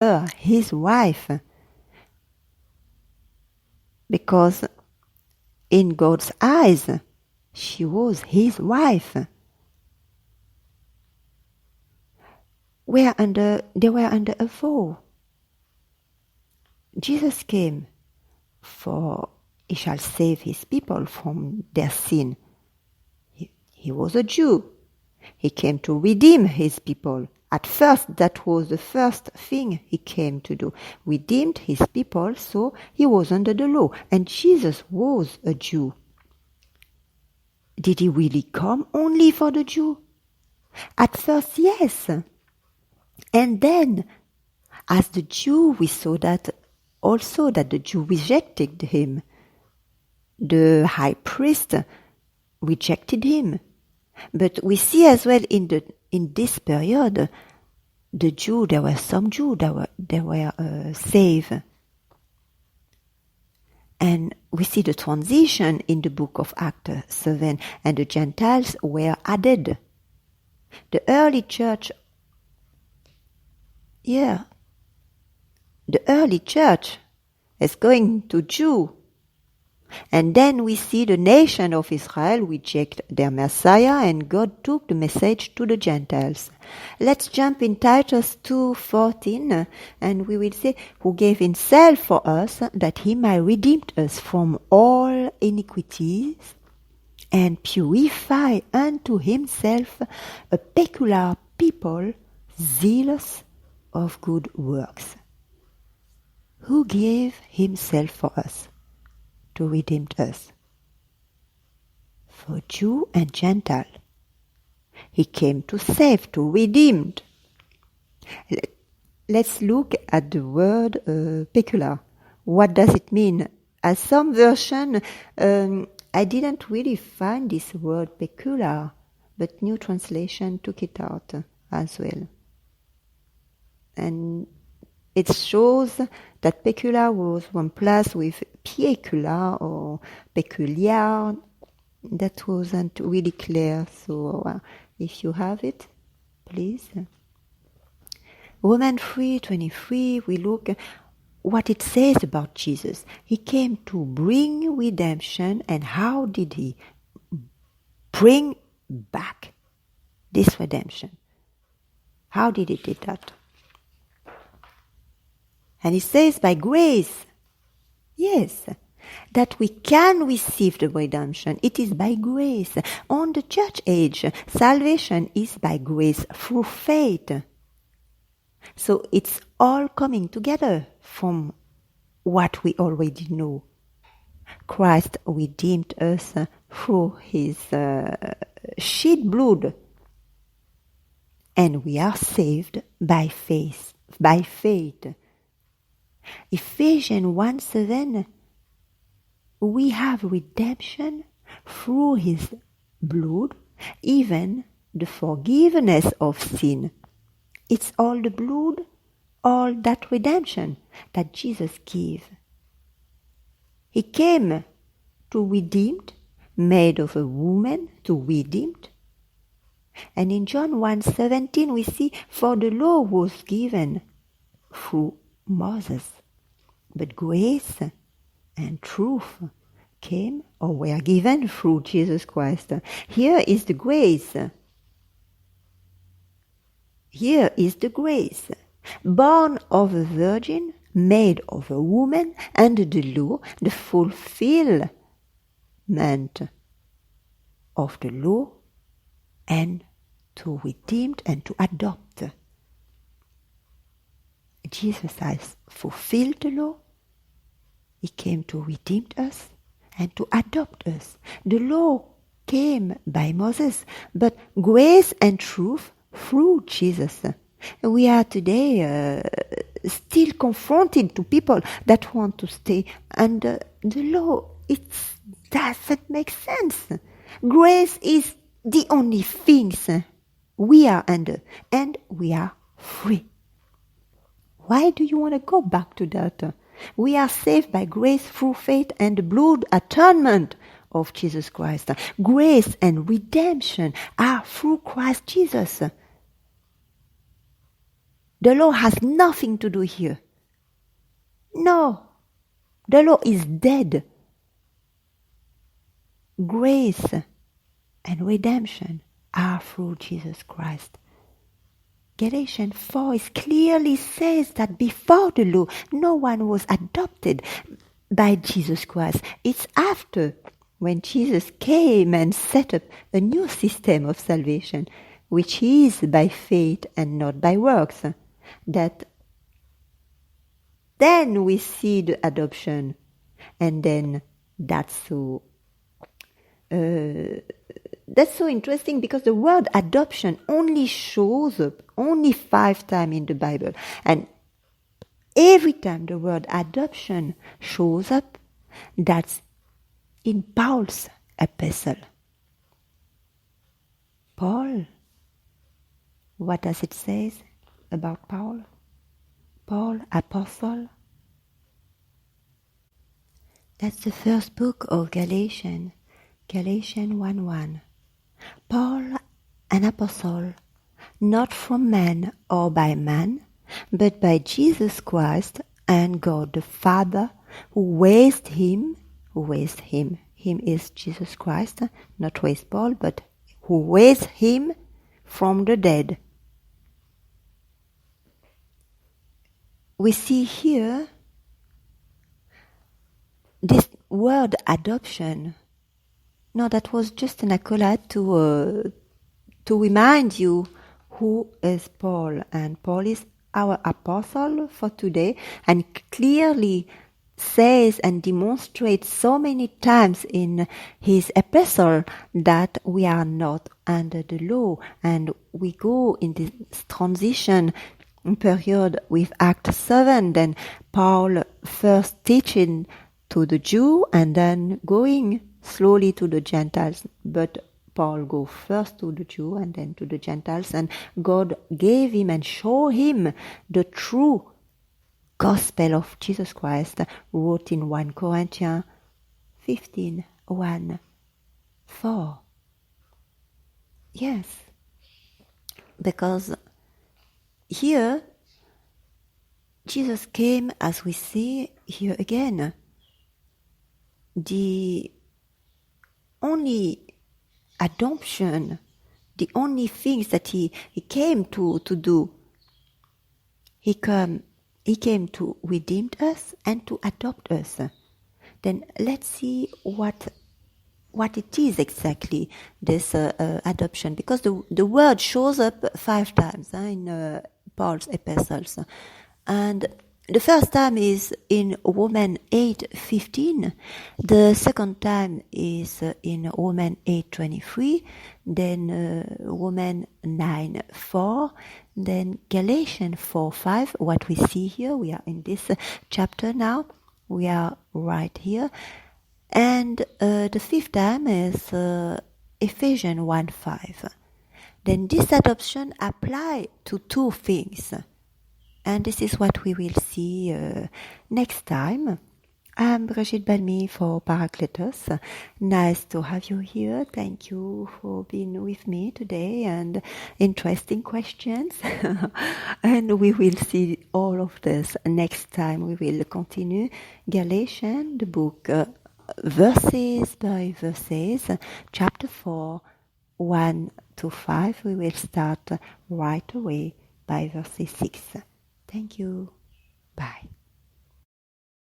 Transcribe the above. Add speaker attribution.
Speaker 1: her his wife, because in God's eyes, she was his wife. They were under a vow. Jesus came for he shall save his people from their sin. He was a Jew. He came to redeem his people. At first, that was the first thing he came to do. Redeemed his people, so he was under the law. And Jesus was a Jew. Did he really come only for the Jew? At first, yes. And then, as the Jew, we saw that also that the Jew rejected him. The high priest rejected him. But we see as well in this period, the Jew, there were some Jews that were saved. And we see the transition in the book of Acts 7, and the Gentiles were added. The early church, the early church is going to Jew. And then we see the nation of Israel reject their Messiah, and God took the message to the Gentiles. Let's jump in Titus 2:14, and we will say, who gave himself for us, that he might redeem us from all iniquities, and purify unto himself a peculiar people, zealous of good works. Who gave himself for us? To redeem us. For Jew and Gentile. He came to save, to redeem. Let's look at the word peculiar. What does it mean? As some version, I didn't really find this word peculiar, but New Translation took it out as well. And it shows that peculiar was replaced with peculiar or peculiar. That wasn't really clear. So if you have it, please. Romans 3:23, we look what it says about Jesus. He came to bring redemption, and how did he bring back this redemption? How did he do that? And he says by grace, yes, that we can receive the redemption. It is by grace. On the church age, salvation is by grace through faith. So it's all coming together from what we already know. Christ redeemed us through his shed blood. And we are saved by faith. By faith. Ephesians 1:7, we have redemption through his blood, even the forgiveness of sin. It's all the blood, all that redemption that Jesus gave. He came to redeem, made of a woman to redeem. And in John 1:17 we see, for the law was given through Moses, but grace and truth came or were given through Jesus Christ. Here is the grace. Here is the grace. Born of a virgin, made of a woman, under the law, the fulfillment of the law, and to redeem and to adopt. Jesus has fulfilled the law. He came to redeem us and to adopt us. The law came by Moses, but grace and truth through Jesus. We are today still confronted to people that want to stay under the law. It doesn't make sense. Grace is the only things we are under, and we are free. Why do you want to go back to that? We are saved by grace through faith and the blood atonement of Jesus Christ. Grace and redemption are through Christ Jesus. The law has nothing to do here. No, the law is dead. Grace and redemption are through Jesus Christ. Galatians 4 clearly says that before the law, no one was adopted by Jesus Christ. It's after, when Jesus came and set up a new system of salvation, which is by faith and not by works, that then we see the adoption. And then that's so interesting, because the word adoption only shows up only 5 times in the Bible. And every time the word adoption shows up, that's in Paul's epistle. Paul, what does it say about Paul? Paul, apostle. That's the first book of Galatians, Galatians 1:1. Paul, an apostle, not from man or by man, but by Jesus Christ and God the Father, who raised him. Him is Jesus Christ, not raised Paul, but who raised him from the dead. We see here this word adoption. No, that was just an accolade to remind you who is Paul. And Paul is our apostle for today, and clearly says and demonstrates so many times in his epistle that we are not under the law, and we go in this transition period with Act 7, then Paul first teaching to the Jew and then going slowly to the Gentiles, but Paul go first to the Jew and then to the Gentiles, and God gave him and showed him the true gospel of Jesus Christ, wrote in 1 Corinthians 15:1-4. Yes, because here Jesus came, as we see here again, the only adoption, the only things that he came to do. He came to redeem us and to adopt us. Then let's see what it is exactly, this adoption, because the word shows up 5 times in Paul's epistles. And the first time is in Romans 8:15. The second time is in Romans 8:23. Then Romans 9:4. Then Galatians 4:5. What we see here, we are in this chapter now. We are right here. And the 5th time is Ephesians 1:5. Then this adoption applies to 2 things. And this is what we will see next time. I'm Brigitte Balmy for Paracletos. Nice to have you here. Thank you for being with me today and interesting questions. And we will see all of this next time. We will continue Galatians, the book, verses by verses, chapter 4, 1-5. We will start right away by verse 6. Thank you. Bye.